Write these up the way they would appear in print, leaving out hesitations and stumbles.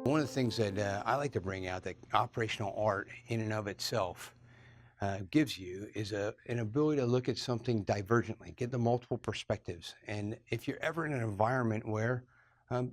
One of the things that I like to bring out that operational art in and of itself gives you is an ability to look at something divergently, get the multiple perspectives. And if you're ever in an environment where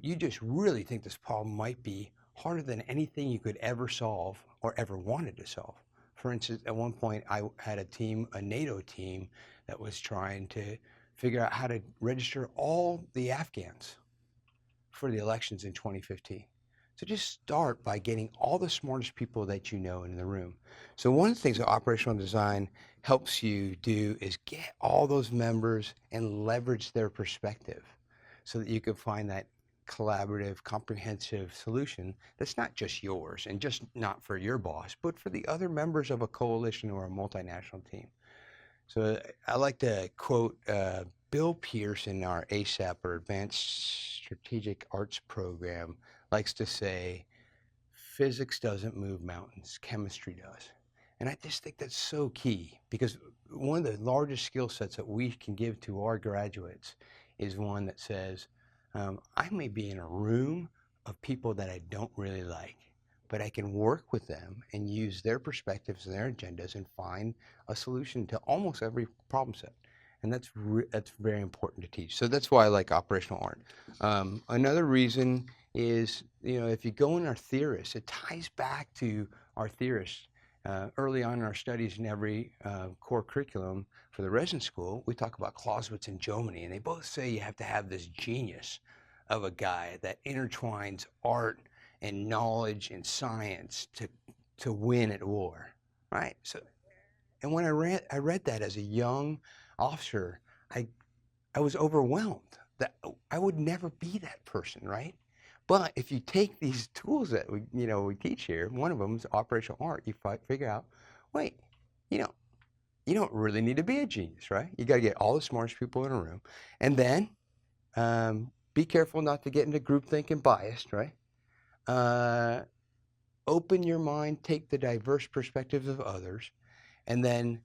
you just really think this problem might be harder than anything you could ever solve or ever wanted to solve. For instance, at one point, I had a team, a NATO team, that was trying to figure out how to register all the Afghans for the elections in 2015. So just start by getting all the smartest people that you know in the room. So one of the things that operational design helps you do is get all those members and leverage their perspective so that you can find that collaborative, comprehensive solution that's not just yours and just not for your boss, but for the other members of a coalition or a multinational team. So I like to quote Bill Pierce in our ASAP or Advanced Strategic Arts program likes to say, physics doesn't move mountains, chemistry does. And I just think that's so key because one of the largest skill sets that we can give to our graduates is one that says, I may be in a room of people that I don't really like, but I can work with them and use their perspectives and their agendas and find a solution to almost every problem set. And that's very important to teach. So that's why I like operational art. Another reason is, if you go in our theorists, it ties back to our theorists. Early on in our studies in every core curriculum for the resident school, we talk about Clausewitz and Jomini, and they both say you have to have this genius of a guy that intertwines art and knowledge and science to win at war, right? So, and when I read that as a young officer, I I was overwhelmed that I would never be that person, right? But if you take these tools that we teach here, one of them is operational art. You figure out, wait, you know, you don't really need to be a genius, right? You got to get all the smartest people in a room, and then be careful not to get into groupthink and biased, right? Uh, Open your mind, take the diverse perspectives of others, and then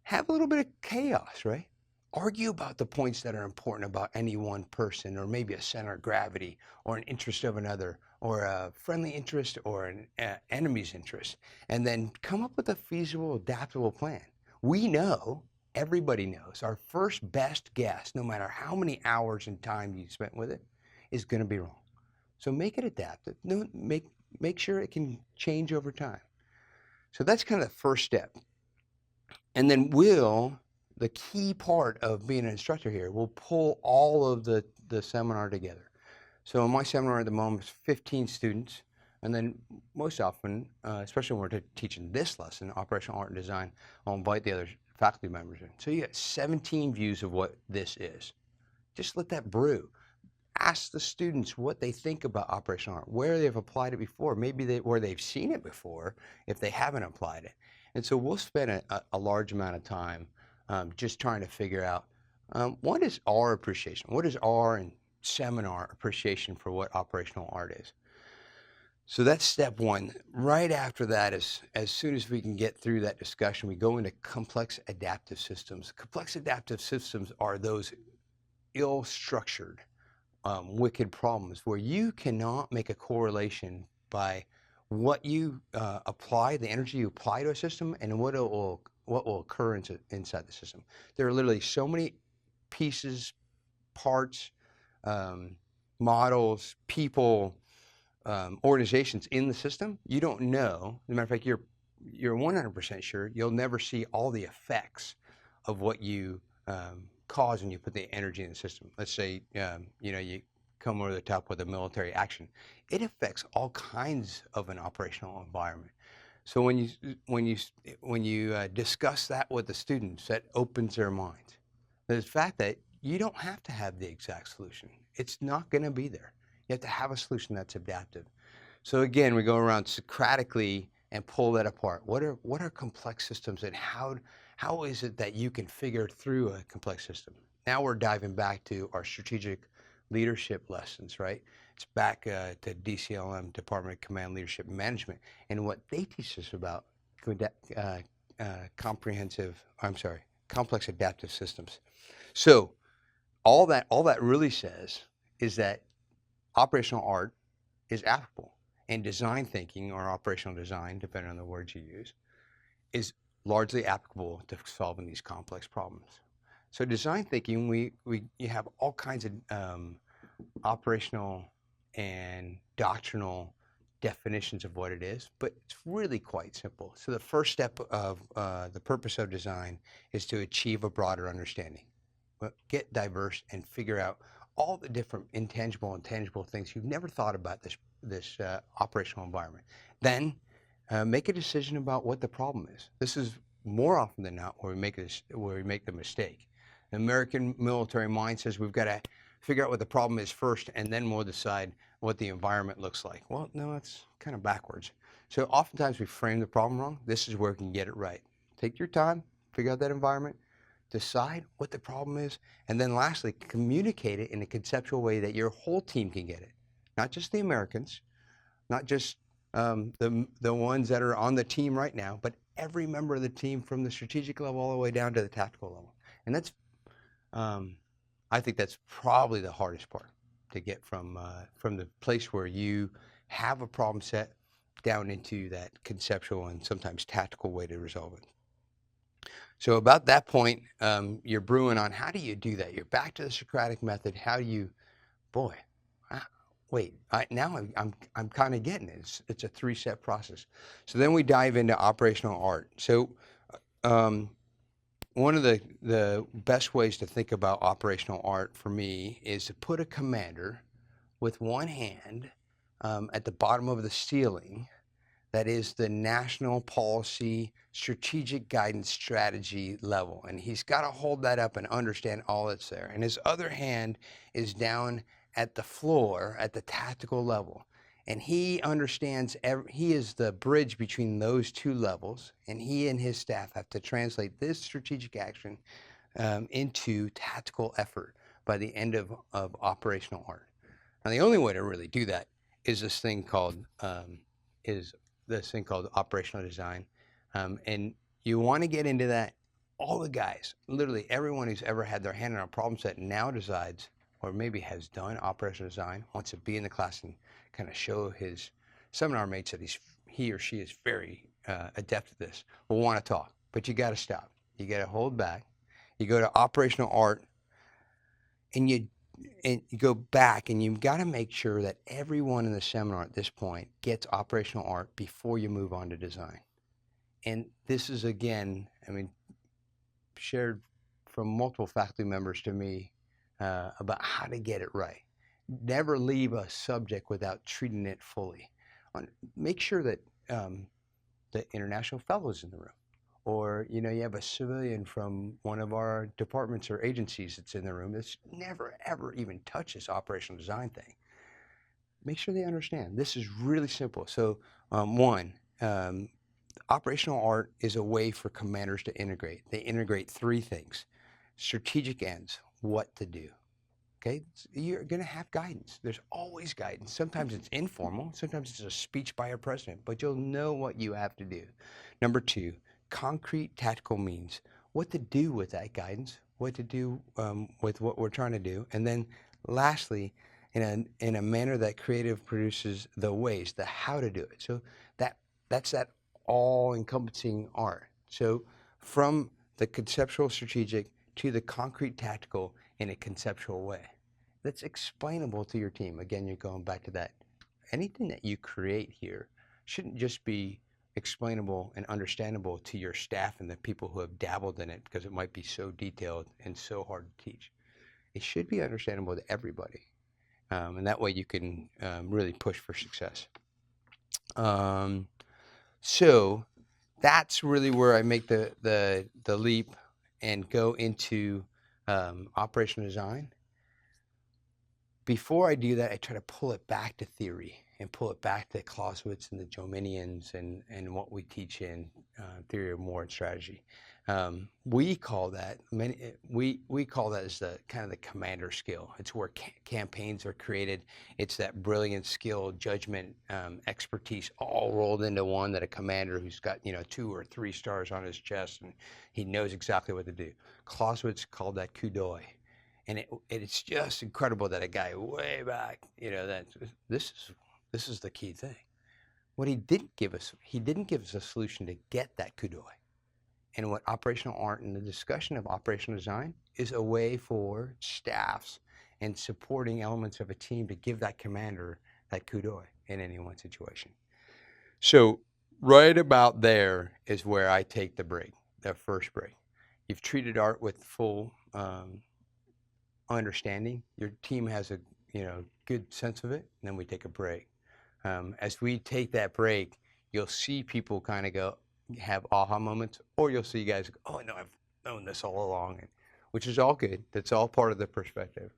have a little bit of chaos, right? Argue about the points that are important about any one person, or maybe a center of gravity, or an interest of another, or a friendly interest, or an enemy's interest, and then come up with a feasible, adaptable plan. We know, everybody knows, our first best guess, no matter how many hours and time you spent with it, is going to be wrong. So make it adaptive. No, make sure it can change over time. So that's kind of the first step. And then the key part of being an instructor here, will pull all of the seminar together. So in my seminar at the moment is 15 students. And then most often, especially when we're teaching this lesson, operational art and design, I'll invite the other faculty members in. So you get 17 views of what this is. Just let that brew. Ask the students what they think about operational art, where they've applied it before, maybe where they've seen it before if they haven't applied it. And so we'll spend a large amount of time just trying to figure out what is our appreciation, what is our seminar appreciation for what operational art is. So that's step one. Right after that, as soon as we can get through that discussion, we go into complex adaptive systems. Complex adaptive systems are those ill-structured, wicked problems where you cannot make a correlation by what you apply, the energy you apply to a system, and what will occur inside the system. There are literally so many pieces, parts, models, people, organizations in the system. You don't know. As a matter of fact, you're 100% sure you'll never see all the effects of what you cause when you put the energy in the system. Let's say you come over the top with a military action. It affects all kinds of an operational environment. So when you discuss that with the students, that opens their minds. The fact that you don't have to have the exact solution. It's not going to be there. You have to have a solution that's adaptive. So again, we go around Socratically and pull that apart. What are complex systems, and how is it that you can figure through a complex system? Now we're diving back to our strategic leadership lessons, right? It's back to DCLM, Department of Command Leadership and Management, and what they teach us about complex adaptive systems. So all that really says is that operational art is applicable. And design thinking, or operational design, depending on the words you use, is largely applicable to solving these complex problems. So design thinking, you have all kinds of operational and doctrinal definitions of what it is, but it's really quite simple. So the first step of the purpose of design is to achieve a broader understanding. Get diverse and figure out all the different intangible and tangible things you've never thought about this operational environment. Then make a decision about what the problem is. This is more often than not where we make the mistake. The American military mind says we've got to figure out what the problem is first, and then we'll decide what the environment looks like. Well, no, that's kind of backwards. So oftentimes we frame the problem wrong. This is where we can get it right. Take your time, figure out that environment, decide what the problem is, and then lastly, communicate it in a conceptual way that your whole team can get it. Not just the Americans, not just the ones that are on the team right now, but every member of the team from the strategic level all the way down to the tactical level. And that's I think that's probably the hardest part, to get from the place where you have a problem set down into that conceptual and sometimes tactical way to resolve it. So about that point, you're brewing on how do you do that? You're back to the Socratic method. How do you, boy, wait, now I'm kind of getting it. It's a 3-step process. So then we dive into operational art. So one of the best ways to think about operational art for me is to put a commander with one hand at the bottom of the ceiling. That is the national policy, strategic guidance strategy level. And he's got to hold that up and understand all that's there. And his other hand is down at the floor at the tactical level. And he understands, he is the bridge between those two levels. And he and his staff have to translate this strategic action into tactical effort by the end of operational art. Now, the only way to really do that is this thing called operational design. And you want to get into that. All the guys, literally everyone who's ever had their hand on a problem set now decides, or maybe has done operational design, wants to be in the class and kind of show his seminar mates that he or she is very adept at this. Will want to talk, but you got to stop. You got to hold back. You go to operational art, and you go back, and you've got to make sure that everyone in the seminar at this point gets operational art before you move on to design. And this is, again, shared from multiple faculty members to me about how to get it right. Never leave a subject without treating it fully. Make sure that the international fellows in the room, or you have a civilian from one of our departments or agencies that's in the room that's never ever even touched this operational design thing. Make sure they understand. This is really simple. So operational art is a way for commanders to integrate. They integrate 3 things: strategic ends, what to do. Okay, you're going to have guidance. There's always guidance. Sometimes it's informal. Sometimes it's a speech by a president, but you'll know what you have to do. Number 2, concrete tactical means, what to do with that guidance, what to do with what we're trying to do. And then lastly, in a manner that creative produces the ways, the how to do it. So that's that all-encompassing art. So from the conceptual strategic to the concrete tactical in a conceptual way that's explainable to your team. Again, you're going back to that. Anything that you create here shouldn't just be explainable and understandable to your staff and the people who have dabbled in it, because it might be so detailed and so hard to teach. It should be understandable to everybody. And that way you can really push for success. So that's really where I make the leap and go into operational design. Before I do that, I try to pull it back to theory and pull it back to Clausewitz and the Jominians and what we teach in theory of war and strategy. We call that as the kind of the commander skill. It's where campaigns are created. It's that brilliant skill, judgment, expertise all rolled into one, that a commander who's got 2 or 3 stars on his chest and he knows exactly what to do. Clausewitz called that Kudo. And it's just incredible that a guy way back, this is the key thing. What he didn't give us a solution to get that Kudo. And what operational art and the discussion of operational design is a way for staffs and supporting elements of a team to give that commander that Kudo in any one situation. So right about there is where I take the break, the first break. You've treated art with full understanding. Your team has a good sense of it, and then we take a break. As we take that break, you'll see people kind of go have aha moments, or you'll see guys go, "Oh no, I've known this all along," which is all good. That's all part of the perspective.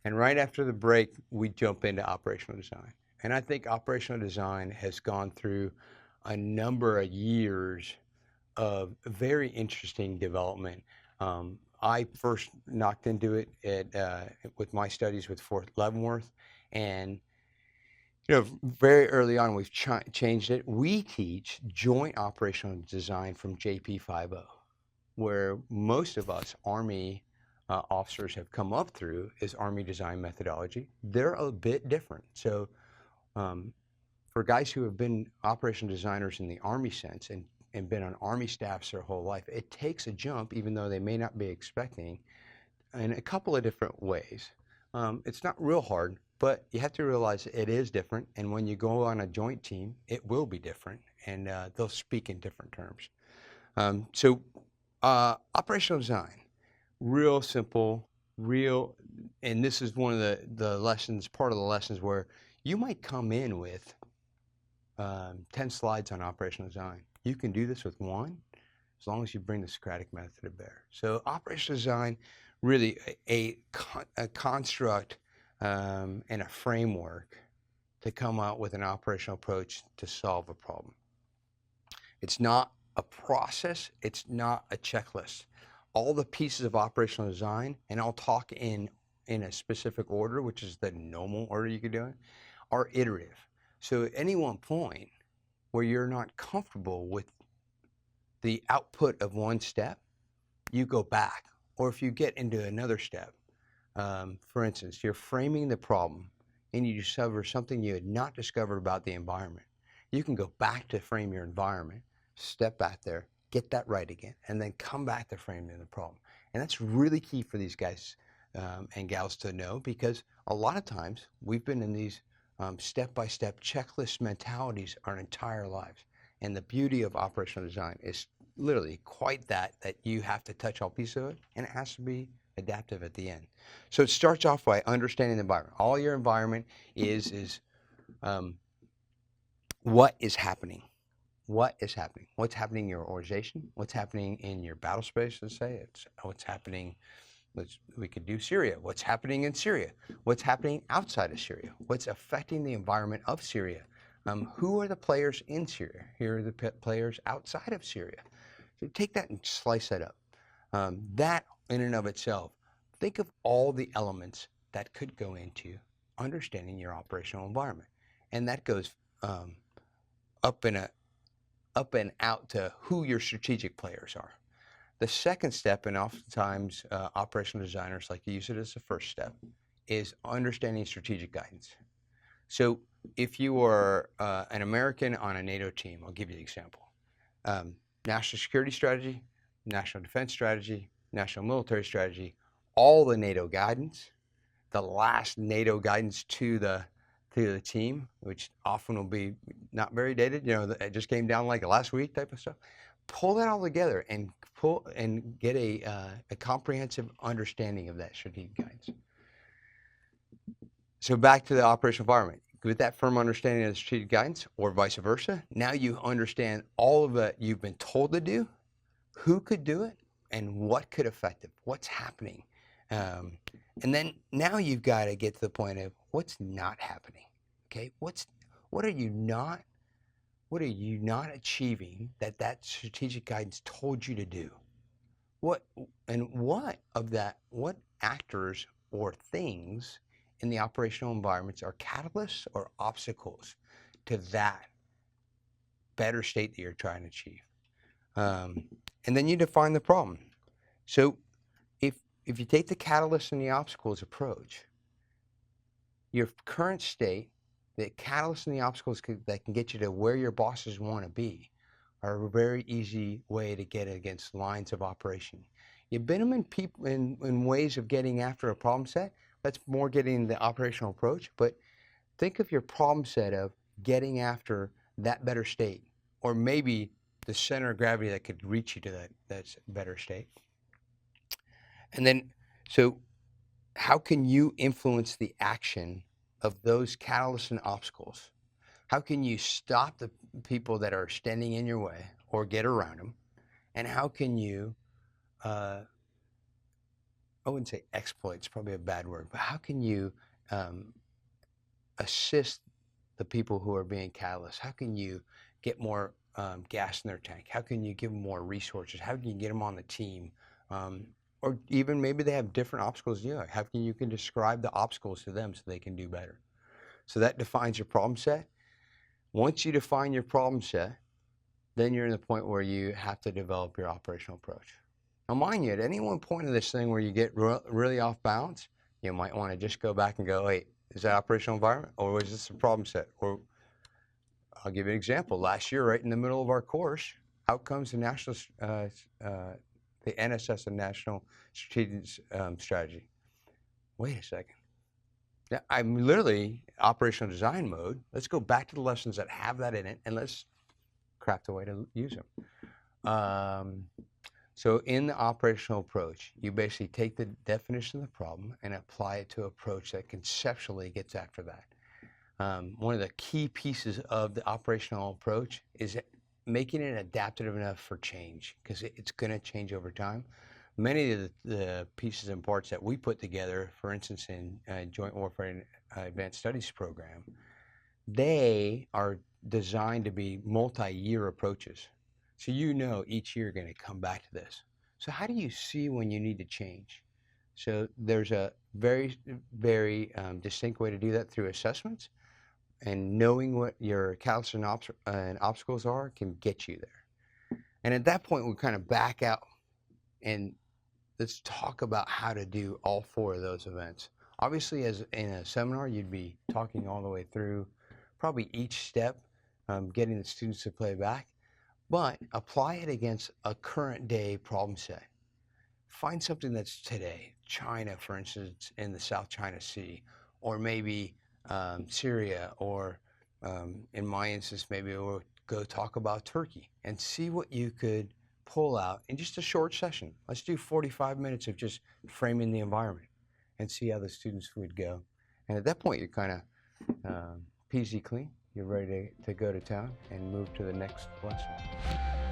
And right after the break, we jump into operational design. And I think operational design has gone through a number of years of very interesting development. I first knocked into it with my studies with Fort Leavenworth, and very early on we've changed it. We teach joint operational design from JP50, where most of us Army officers have come up through is Army design methodology. They're a bit different. So for guys who have been operational designers in the Army sense and been on Army staffs their whole life, it takes a jump, even though they may not be expecting, in a couple of different ways. It's not real hard, but you have to realize it is different. And when you go on a joint team, it will be different, and they'll speak in different terms. So operational design, real simple, and this is one of the lessons, part of the lessons where you might come in with 10 slides on operational design. You can do this with one, as long as you bring the Socratic method to bear. So operational design, really a construct and a framework to come out with an operational approach to solve a problem. It's not a process. It's not a checklist. All the pieces of operational design, and I'll talk in a specific order, which is the normal order you could do it, are iterative. So at any one point where you're not comfortable with the output of one step, you go back. Or if you get into another step, for instance, you're framing the problem and you discover something you had not discovered about the environment, you can go back to frame your environment, step back there, get that right again, and then come back to framing the problem. And that's really key for these guys and gals to know, because a lot of times we've been in these step-by-step checklist mentalities our entire lives. And the beauty of operational design is literally quite that you have to touch all pieces of it, and it has to be adaptive at the end. So it starts off by understanding the environment. All your environment is what is happening. What is happening? What's happening in your organization? What's happening in your battle space, let's say? It's what's happening. We could do Syria. What's happening in Syria? What's happening outside of Syria? What's affecting the environment of Syria? Who are the players in Syria? Here are the players outside of Syria. So take that and slice that up. That in and of itself, think of all the elements that could go into understanding your operational environment. And that goes up and out to who your strategic players are. The second step, and oftentimes operational designers like to use it as the first step, is understanding strategic guidance. So if you are an American on a NATO team, I'll give you an example. National security strategy, national defense strategy, national military strategy, all the NATO guidance, the last NATO guidance to the team, which often will be not very dated, it just came down like last week type of stuff. Pull that all together and get a comprehensive understanding of that strategic guidance. So back to the operational environment. With that firm understanding of the strategic guidance, or vice versa, now you understand all of that you've been told to do, who could do it, and what could affect it, what's happening. And then now you've got to get to the point of what's not happening. Okay, what are you not achieving that strategic guidance told you to do? What actors or things in the operational environments are catalysts or obstacles to that better state that you're trying to achieve? And then you define the problem. So if you take the catalysts and the obstacles approach, your current state, the catalysts and the obstacles that can get you to where your bosses want to be are a very easy way to get against lines of operation. You bend them in ways of getting after a problem set. That's more getting the operational approach. But think of your problem set of getting after that better state, or maybe the center of gravity that could reach you to that better state. And then, so how can you influence the action of those catalysts and obstacles? How can you stop the people that are standing in your way or get around them? And how can you, I wouldn't say exploit, it's probably a bad word, but how can you assist the people who are being catalysts? How can you get more gas in their tank? How can you give them more resources? How can you get them on the team? Or even maybe they have different obstacles than you. How can you can describe the obstacles to them so they can do better? So that defines your problem set. Once you define your problem set, then you're in the point where you have to develop your operational approach. Now, mind you, at any one point of this thing where you get really off balance, you might want to just go back and go, wait, is that operational environment, or was this a problem set? Or I'll give you an example. Last year, right in the middle of our course, out comes the national, the NSS, the National Strategic Strategy. Wait a second. Now, I'm literally operational design mode. Let's go back to the lessons that have that in it, and let's craft a way to use them. So in the operational approach, you basically take the definition of the problem and apply it to an approach that conceptually gets after that. One of the key pieces of the operational approach is making it adaptive enough for change, because it's going to change over time. Many of the pieces and parts that we put together, for instance, in Joint Warfare and Advanced Studies program, they are designed to be multi-year approaches. So you know each year you're going to come back to this. So how do you see when you need to change? So there's a very, very distinct way to do that through assessments, and knowing what your catalysts and obstacles are can get you there. And at that point, we kind of back out and let's talk about how to do all four of those events. Obviously, as in a seminar, you'd be talking all the way through probably each step, getting the students to play back, but apply it against a current day problem set. Find something that's today, China, for instance, in the South China Sea, or maybe Syria, or in my instance, maybe we'll go talk about Turkey and see what you could pull out in just a short session. Let's do 45 minutes of just framing the environment and see how the students would go. And at that point, you're kind of peasy clean. You're ready to go to town and move to the next lesson.